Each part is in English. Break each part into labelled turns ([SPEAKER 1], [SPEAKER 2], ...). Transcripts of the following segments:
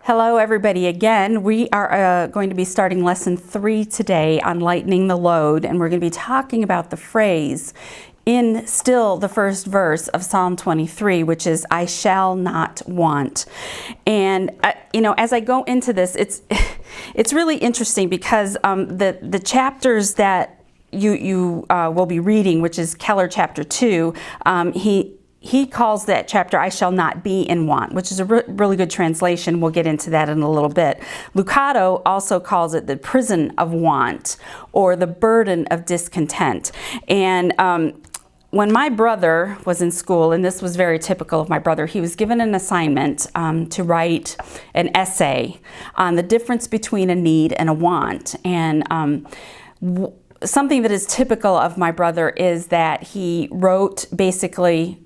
[SPEAKER 1] Hello everybody again. We are going to be starting lesson 3 today on lightening the load, and we're going to be talking about the phrase in still the first verse of Psalm 23, which is I shall not want. And as I go into this, it's really interesting because the chapters that you will be reading, which is Keller chapter 2, he calls that chapter, I shall not be in want, which is a really good translation. We'll get into that in a little bit. Lucado also calls it the prison of want or the burden of discontent. And when my brother was in school, and this was very typical of my brother, he was given an assignment to write an essay on the difference between a need and a want. And something that is typical of my brother is that he wrote basically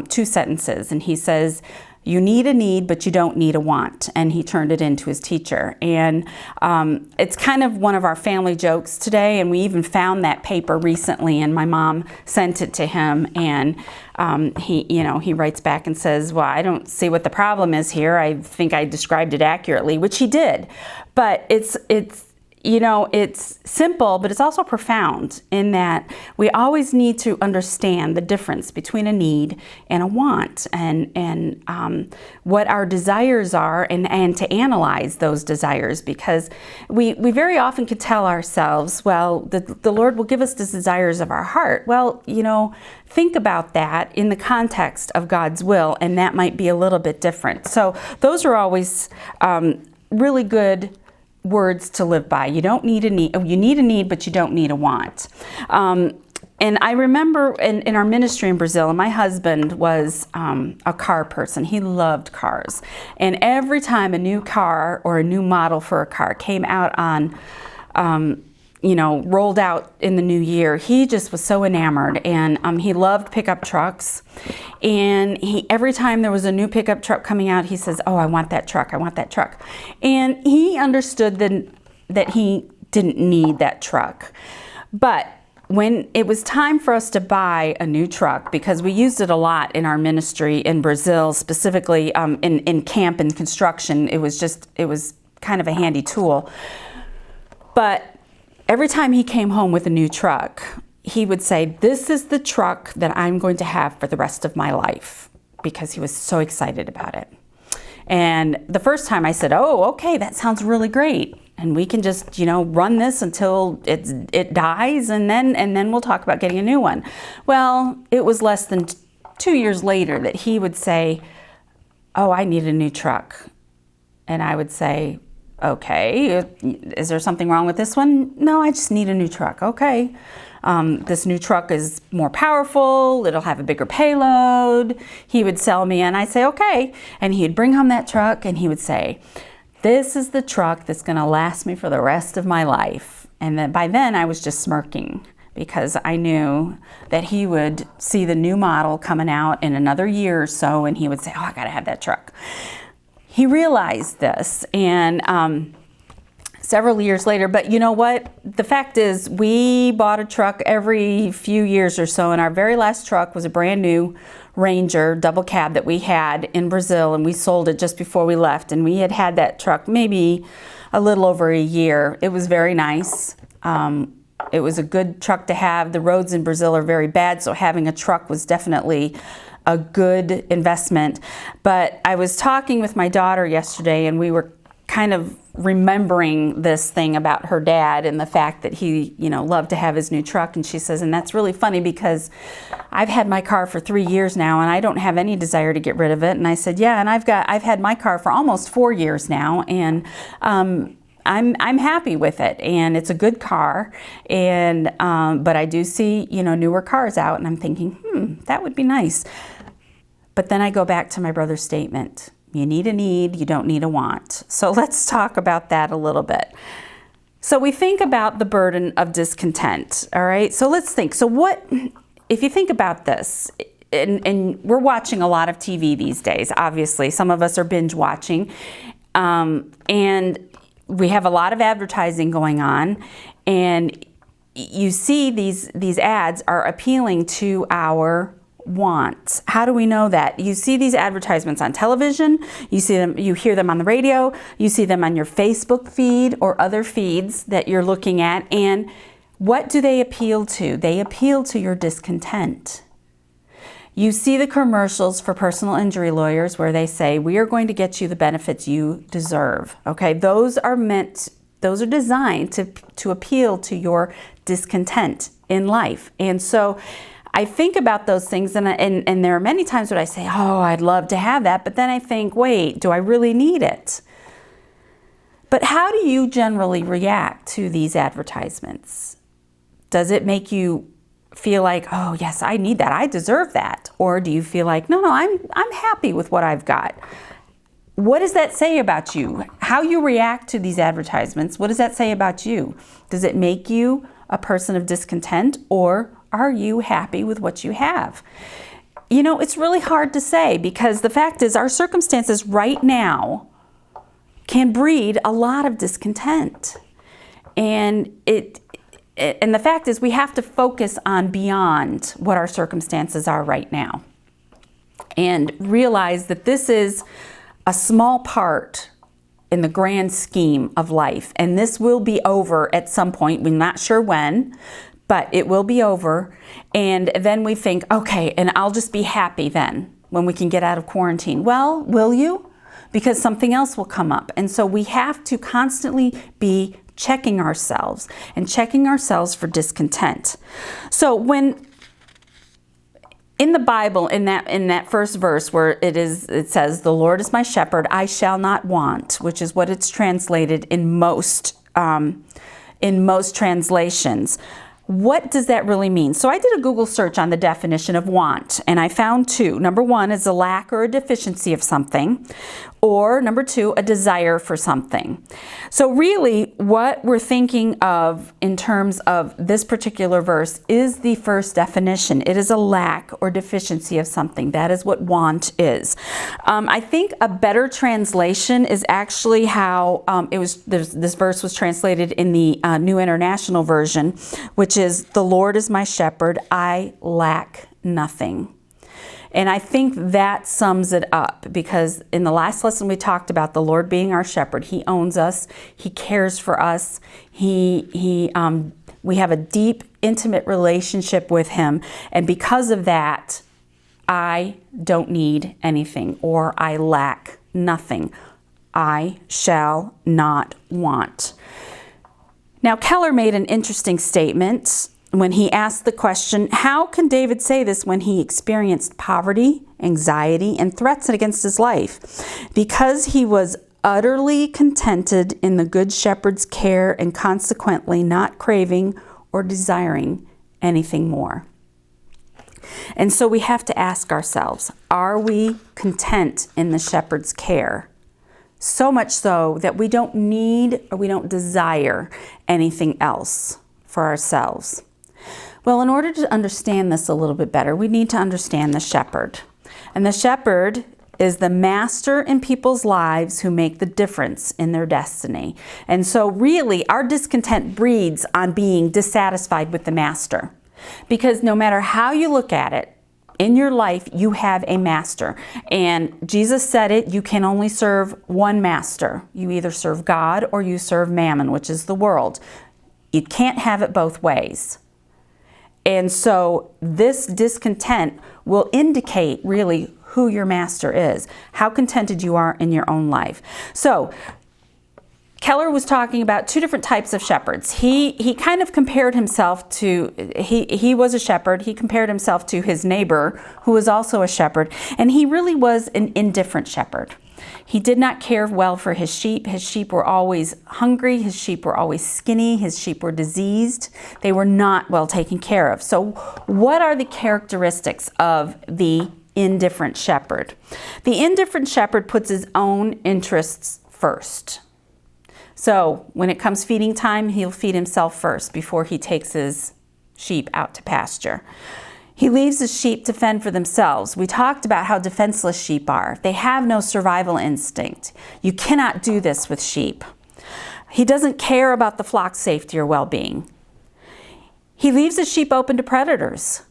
[SPEAKER 1] 2 sentences, and he says, you need a need, but you don't need a want. And he turned it into his teacher. And it's kind of one of our family jokes today. And we even found that paper recently, and my mom sent it to him. And he writes back and says, well, I don't see what the problem is here. I think I described it accurately, which he did. But it's simple, but it's also profound in that we always need to understand the difference between a need and a want, and what our desires are, and to analyze those desires, because we very often could tell ourselves, well, the Lord will give us the desires of our heart. Well, think about that in the context of God's will, and that might be a little bit different. So those are always really good words to live by. You don't need a need. You need a need, but you don't need a want. And I remember in our ministry in Brazil, and my husband was a car person. He loved cars. And every time a new car or a new model for a car came out on, rolled out in the new year, he just was so enamored. And he loved pickup trucks. And every time there was a new pickup truck coming out, he says, oh, I want that truck. I want that truck. And he understood that he didn't need that truck. But when it was time for us to buy a new truck, because we used it a lot in our ministry in Brazil, specifically in camp and construction, it was kind of a handy tool. But every time he came home with a new truck, he would say, this is the truck that I'm going to have for the rest of my life, because he was so excited about it. And the first time I said, oh, okay, that sounds really great. And we can just, run this until it dies, and then we'll talk about getting a new one. Well, it was less than 2 years later that he would say, oh, I need a new truck. And I would say, okay, is there something wrong with this one? No, I just need a new truck. Okay. This new truck is more powerful. It'll have a bigger payload. He would sell me, and I'd say, okay. And he'd bring home that truck, and he would say, this is the truck that's going to last me for the rest of my life. And then by then I was just smirking, because I knew that he would see the new model coming out in another year or so, and he would say, oh, I got to have that truck. He realized this, and several years later, but you know what? The fact is, we bought a truck every few years or so, and our very last truck was a brand new Ranger double cab that we had in Brazil, and we sold it just before we left, and we had that truck maybe a little over a year. It was very nice. It was a good truck to have. The roads in Brazil are very bad, so having a truck was definitely a good investment. But I was talking with my daughter yesterday, and we were kind of remembering this thing about her dad and the fact that he, loved to have his new truck. And she says, and that's really funny because I've had my car for 3 years now, and I don't have any desire to get rid of it. And I said, yeah, and I've had my car for almost 4 years now, and I'm happy with it, and it's a good car. And but I do see newer cars out, and I'm thinking, that would be nice. But then I go back to my brother's statement. You need a need, you don't need a want. So let's talk about that a little bit. So we think about the burden of discontent, all right? So let's think. So what, if you think about this, and we're watching a lot of TV these days, obviously. Some of us are binge watching. And we have a lot of advertising going on. And you see these ads are appealing to our want? How do we know that? You see these advertisements on television, you see them, you hear them on the radio, you see them on your Facebook feed or other feeds that you're looking at, and what do they appeal to? They appeal to your discontent. You see the commercials for personal injury lawyers where they say, we are going to get you the benefits you deserve. Okay, those are designed to appeal to your discontent in life. And so I think about those things, and there are many times when I say, oh, I'd love to have that, but then I think, wait, do I really need it? But how do you generally react to these advertisements? Does it make you feel like, oh yes, I need that, I deserve that? Or do you feel like, no, I'm happy with what I've got? What does that say about you? How you react to these advertisements, what does that say about you? Does it make you a person of discontent, or are you happy with what you have? You know, it's really hard to say, because the fact is our circumstances right now can breed a lot of discontent. And the fact is we have to focus on beyond what our circumstances are right now and realize that this is a small part in the grand scheme of life. And this will be over at some point. We're not sure when, but it will be over. And then we think, okay, and I'll just be happy then when we can get out of quarantine. Well, will you? Because something else will come up. And so we have to constantly be checking ourselves for discontent. So when in the Bible, in that first verse where it says, the Lord is my shepherd, I shall not want, which is what it's translated in most translations. What does that really mean? So I did a Google search on the definition of want, and I found two. Number one is a lack or a deficiency of something, or number two, a desire for something. So really what we're thinking of in terms of this particular verse is the first definition. It is a lack or deficiency of something. That is what want is. I think a better translation is actually how this verse was translated in the New International Version, which is, the Lord is my shepherd, I lack nothing. And I think that sums it up, because in the last lesson we talked about the Lord being our shepherd. He owns us. He cares for us. We have a deep, intimate relationship with Him. And because of that, I don't need anything, or I lack nothing. I shall not want. Now, Keller made an interesting statement when he asked the question, how can David say this when he experienced poverty, anxiety, and threats against his life? Because he was utterly contented in the Good Shepherd's care and consequently not craving or desiring anything more. And so we have to ask ourselves, are we content in the Shepherd's care? So much so that we don't need or we don't desire anything else for ourselves. Well, in order to understand this a little bit better, we need to understand the shepherd. And the shepherd is the master in people's lives who make the difference in their destiny. And so really, our discontent breeds on being dissatisfied with the master. Because no matter how you look at it, in your life, you have a master. And Jesus said it, you can only serve one master. You either serve God or you serve mammon, which is the world. You can't have it both ways. And so this discontent will indicate really who your master is, how contented you are in your own life. So Keller was talking about two different types of shepherds. He kind of compared himself to, he was a shepherd. He compared himself to his neighbor, who was also a shepherd, and he really was an indifferent shepherd. He did not care well for his sheep. His sheep were always hungry. His sheep were always skinny. His sheep were diseased. They were not well taken care of. So what are the characteristics of the indifferent shepherd? The indifferent shepherd puts his own interests first. So when it comes feeding time, he'll feed himself first before he takes his sheep out to pasture. He leaves his sheep to fend for themselves. We talked about how defenseless sheep are. They have no survival instinct. You cannot do this with sheep. He doesn't care about the flock's safety or well-being. He leaves his sheep open to predators.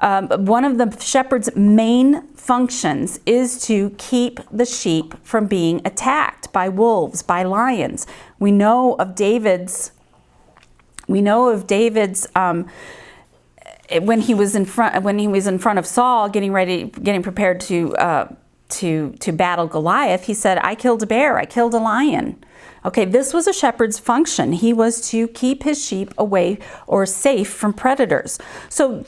[SPEAKER 1] One of the shepherd's main functions is to keep the sheep from being attacked by wolves, by lions. We know of David's when he was in front of Saul, getting prepared to battle Goliath. He said, "I killed a bear, I killed a lion." Okay, this was a shepherd's function. He was to keep his sheep away or safe from predators. So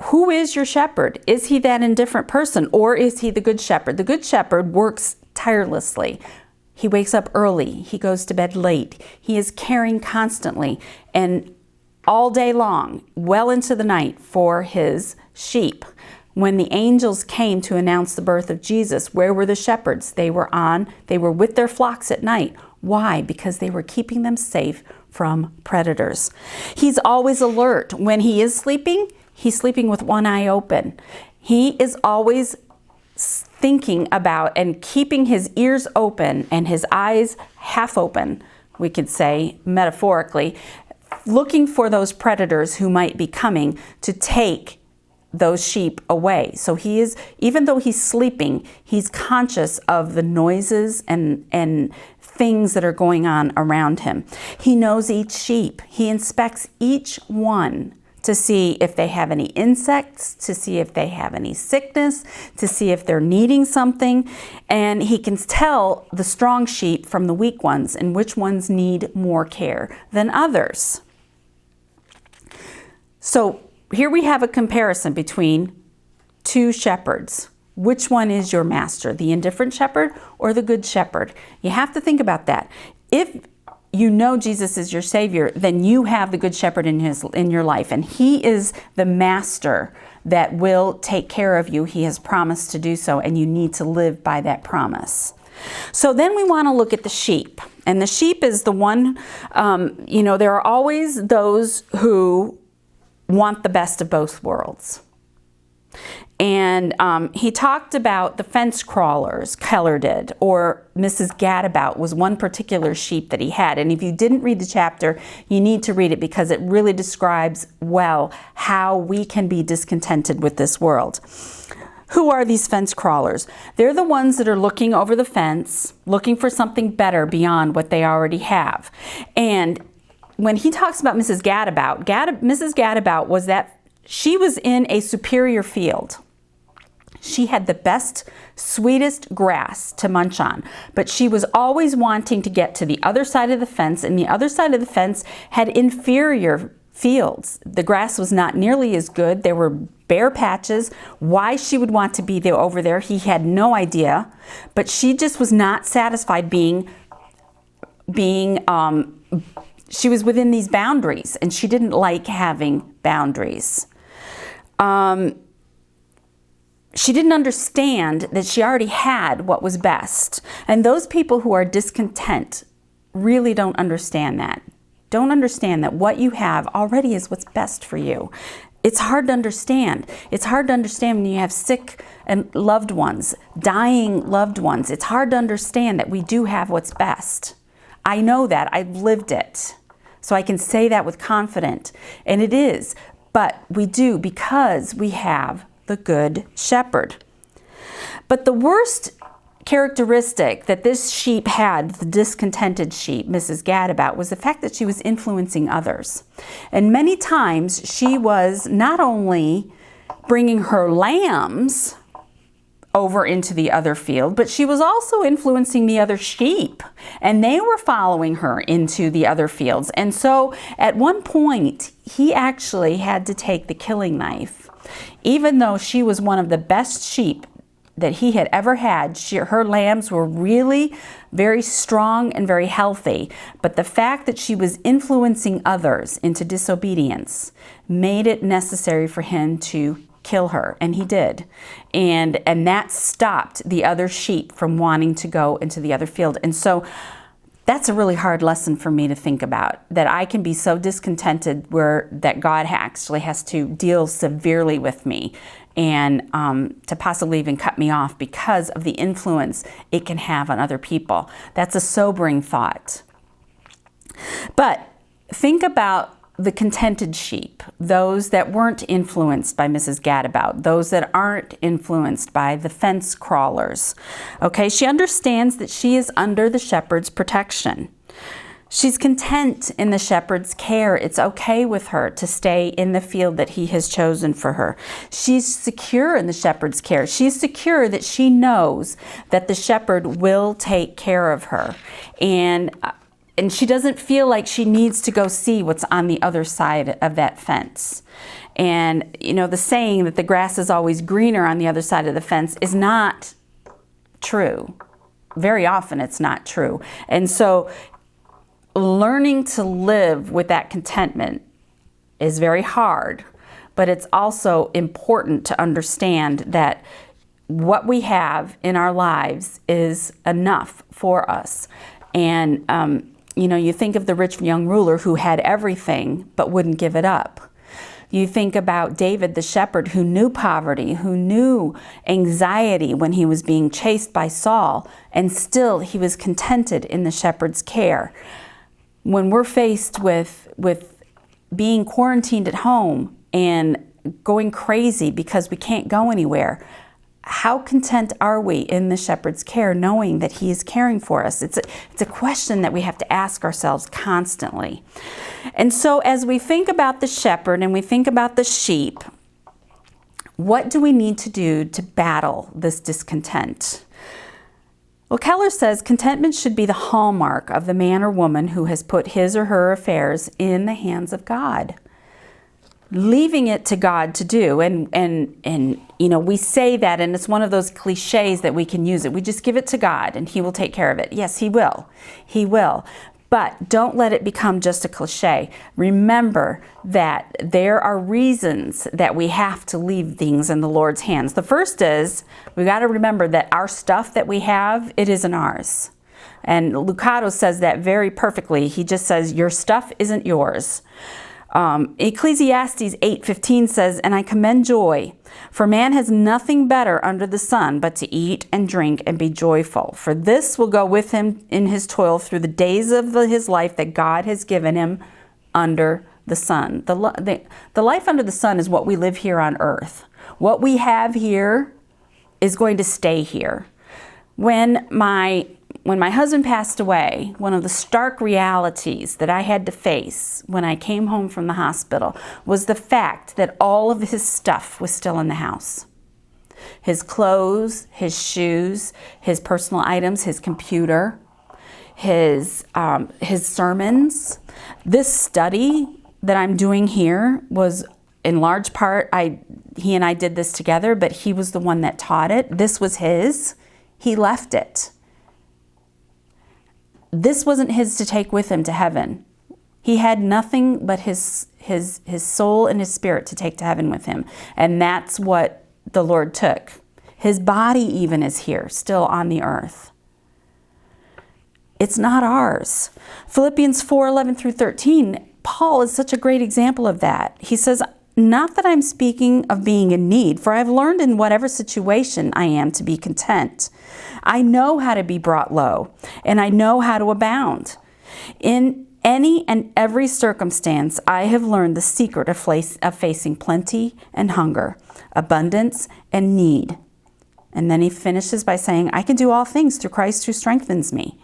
[SPEAKER 1] who is your shepherd? Is he that indifferent person, or is he the good shepherd? The good shepherd works tirelessly. He wakes up early. He goes to bed late. He is caring constantly and all day long, well into the night, for his sheep. When the angels came to announce the birth of Jesus, where were the shepherds? They were with their flocks at night. Why? Because they were keeping them safe from predators. He's always alert. When he is sleeping, he's sleeping with one eye open. He is always thinking about and keeping his ears open and his eyes half open, we could say metaphorically, looking for those predators who might be coming to take those sheep away. So he is, even though he's sleeping, he's conscious of the noises and things that are going on around him. He knows each sheep. He inspects each one to see if they have any insects, to see if they have any sickness, to see if they're needing something. And he can tell the strong sheep from the weak ones and which ones need more care than others. So here we have a comparison between two shepherds. Which one is your master, the indifferent shepherd or the good shepherd? You have to think about that. If you know Jesus is your Savior, then you have the good shepherd in your life, and he is the master that will take care of you. He has promised to do so, and you need to live by that promise. So then we want to look at the sheep, and the sheep is the one, there are always those who want the best of both worlds. And he talked about the fence crawlers, Keller did, or Mrs. Gadabout was one particular sheep that he had. And if you didn't read the chapter, you need to read it because it really describes well how we can be discontented with this world. Who are these fence crawlers? They're the ones that are looking over the fence, looking for something better beyond what they already have. And when he talks about Mrs. Gadabout, Mrs. Gadabout was that she was in a superior field. She had the best, sweetest grass to munch on, but she was always wanting to get to the other side of the fence, and the other side of the fence had inferior fields. The grass was not nearly as good. There were bare patches. Why she would want to be there over there, he had no idea, but she just was not satisfied she was within these boundaries, and she didn't like having boundaries. She didn't understand that she already had what was best. And those people who are discontent really don't understand that. Don't understand that what you have already is what's best for you. It's hard to understand. It's hard to understand when you have sick and loved ones, dying loved ones. It's hard to understand that we do have what's best. I know that. I've lived it. So I can say that with confidence. And it is. But we do because we have the good shepherd. But the worst characteristic that this sheep had, the discontented sheep, Mrs. Gadabout, was the fact that she was influencing others. And many times she was not only bringing her lambs over into the other field, but she was also influencing the other sheep, and they were following her into the other fields. And so at one point, he actually had to take the killing knife. Even though she was one of the best sheep that he had ever had, her lambs were really very strong and very healthy. But the fact that she was influencing others into disobedience made it necessary for him to kill her, and he did. And that stopped the other sheep from wanting to go into the other field. And so that's a really hard lesson for me to think about, that I can be so discontented that God actually has to deal severely with me and to possibly even cut me off because of the influence it can have on other people. That's a sobering thought. But think about the contented sheep, those that weren't influenced by Mrs. Gadabout, those that aren't influenced by the fence crawlers. Okay, she understands that she is under the shepherd's protection. She's content in the shepherd's care. It's okay with her to stay in the field that he has chosen for her. She's secure in the shepherd's care. She's secure that she knows that the shepherd will take care of her. And she doesn't feel like she needs to go see what's on the other side of that fence. And, you know, the saying that the grass is always greener on the other side of the fence is not true. Very often it's not true. And so learning to live with that contentment is very hard, but it's also important to understand that what we have in our lives is enough for us. And, you know, you think of the rich young ruler who had everything but wouldn't give it up. You think about David the shepherd who knew poverty, who knew anxiety when he was being chased by Saul, and still he was contented in the shepherd's care. When we're faced with being quarantined at home and going crazy because we can't go anywhere, how content are we in the shepherd's care, knowing that he is caring for us? It's a question that we have to ask ourselves constantly. And so as we think about the shepherd and we think about the sheep, what do we need to do to battle this discontent? Well, Keller says contentment should be the hallmark of the man or woman who has put his or her affairs in the hands of God, leaving it to God to do. And you know, we say that, and it's one of those cliches that we can use it. We just give it to God and he will take care of it. Yes, he will. He will. But don't let it become just a cliche. Remember that there are reasons that we have to leave things in the Lord's hands. The first is we got to remember that our stuff that we have, it isn't ours. And Lucado says that very perfectly. He just says, your stuff isn't yours. Ecclesiastes 8:15 says, and I commend joy, for man has nothing better under the sun but to eat and drink and be joyful. For this will go with him in his toil through the days of his life that God has given him under the sun. The life under the sun is what we live here on earth. What we have here is going to stay here. When my husband passed away, one of the stark realities that I had to face when I came home from the hospital was the fact that all of his stuff was still in the house. His clothes, his shoes, his personal items, his computer, his sermons. This study that I'm doing here was in large part, he and I did this together, but he was the one that taught it. This was his. He left it. This wasn't his to take with him to heaven. He had nothing but his soul and his spirit to take to heaven with him. And that's what the Lord took. His body even is here, still on the earth. It's not ours. Philippians 4:11 through 13, Paul is such a great example of that. He says, not that I'm speaking of being in need, for I've learned in whatever situation I am to be content. I know how to be brought low, and I know how to abound. In any and every circumstance, I have learned the secret of facing plenty and hunger, abundance and need. And then he finishes by saying, I can do all things through Christ who strengthens me.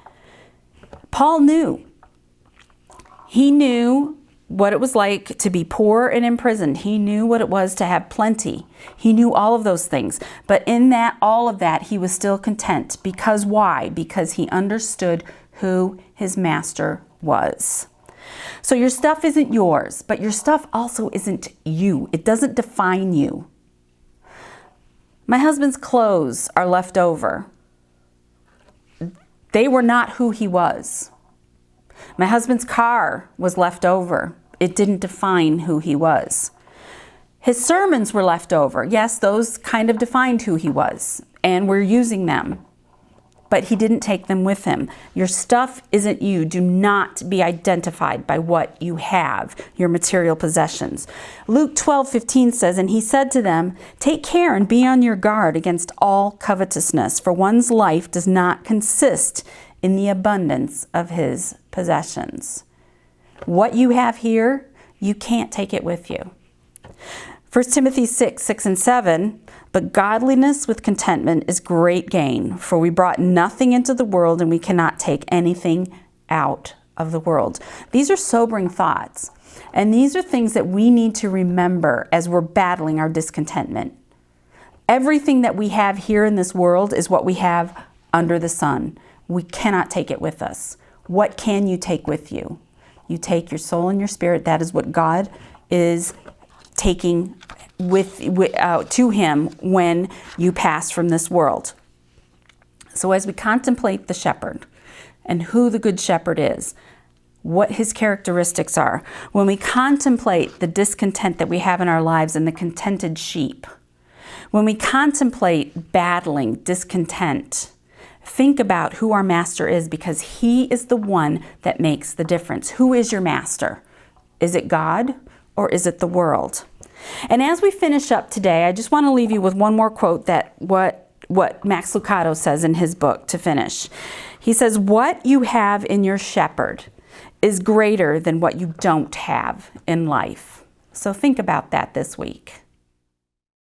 [SPEAKER 1] Paul knew. He knew what it was like to be poor and imprisoned. He knew what it was to have plenty. He knew all of those things. But in that, all of that, he was still content. Because why? Because he understood who his master was. So your stuff isn't yours, but your stuff also isn't you. It doesn't define you. My husband's clothes are left over. They were not who he was. My husband's car was left over. It didn't define who he was. His sermons were left over. Yes, those kind of defined who he was, and we're using them. But he didn't take them with him. Your stuff isn't you. Do not be identified by what you have, your material possessions. Luke 12:15 says, and he said to them, take care and be on your guard against all covetousness, for one's life does not consist in the abundance of his possessions. What you have here, you can't take it with you. 1 Timothy 6 and 7, but godliness with contentment is great gain, for we brought nothing into the world and we cannot take anything out of the world. These are sobering thoughts, and these are things that we need to remember as we're battling our discontentment. Everything that we have here in this world is what we have under the sun. We cannot take it with us. What can you take with you? You take your soul and your spirit. That is what God is taking to Him when you pass from this world. So as we contemplate the shepherd and who the good shepherd is, what his characteristics are, when we contemplate the discontent that we have in our lives and the contented sheep, when we contemplate battling discontent, think about who our master is, because he is the one that makes the difference. Who is your master? Is it God or is it the world? And as we finish up today, I just want to leave you with one more quote that what Max Lucado says in his book to finish. He says, what you have in your shepherd is greater than what you don't have in life. So think about that this week.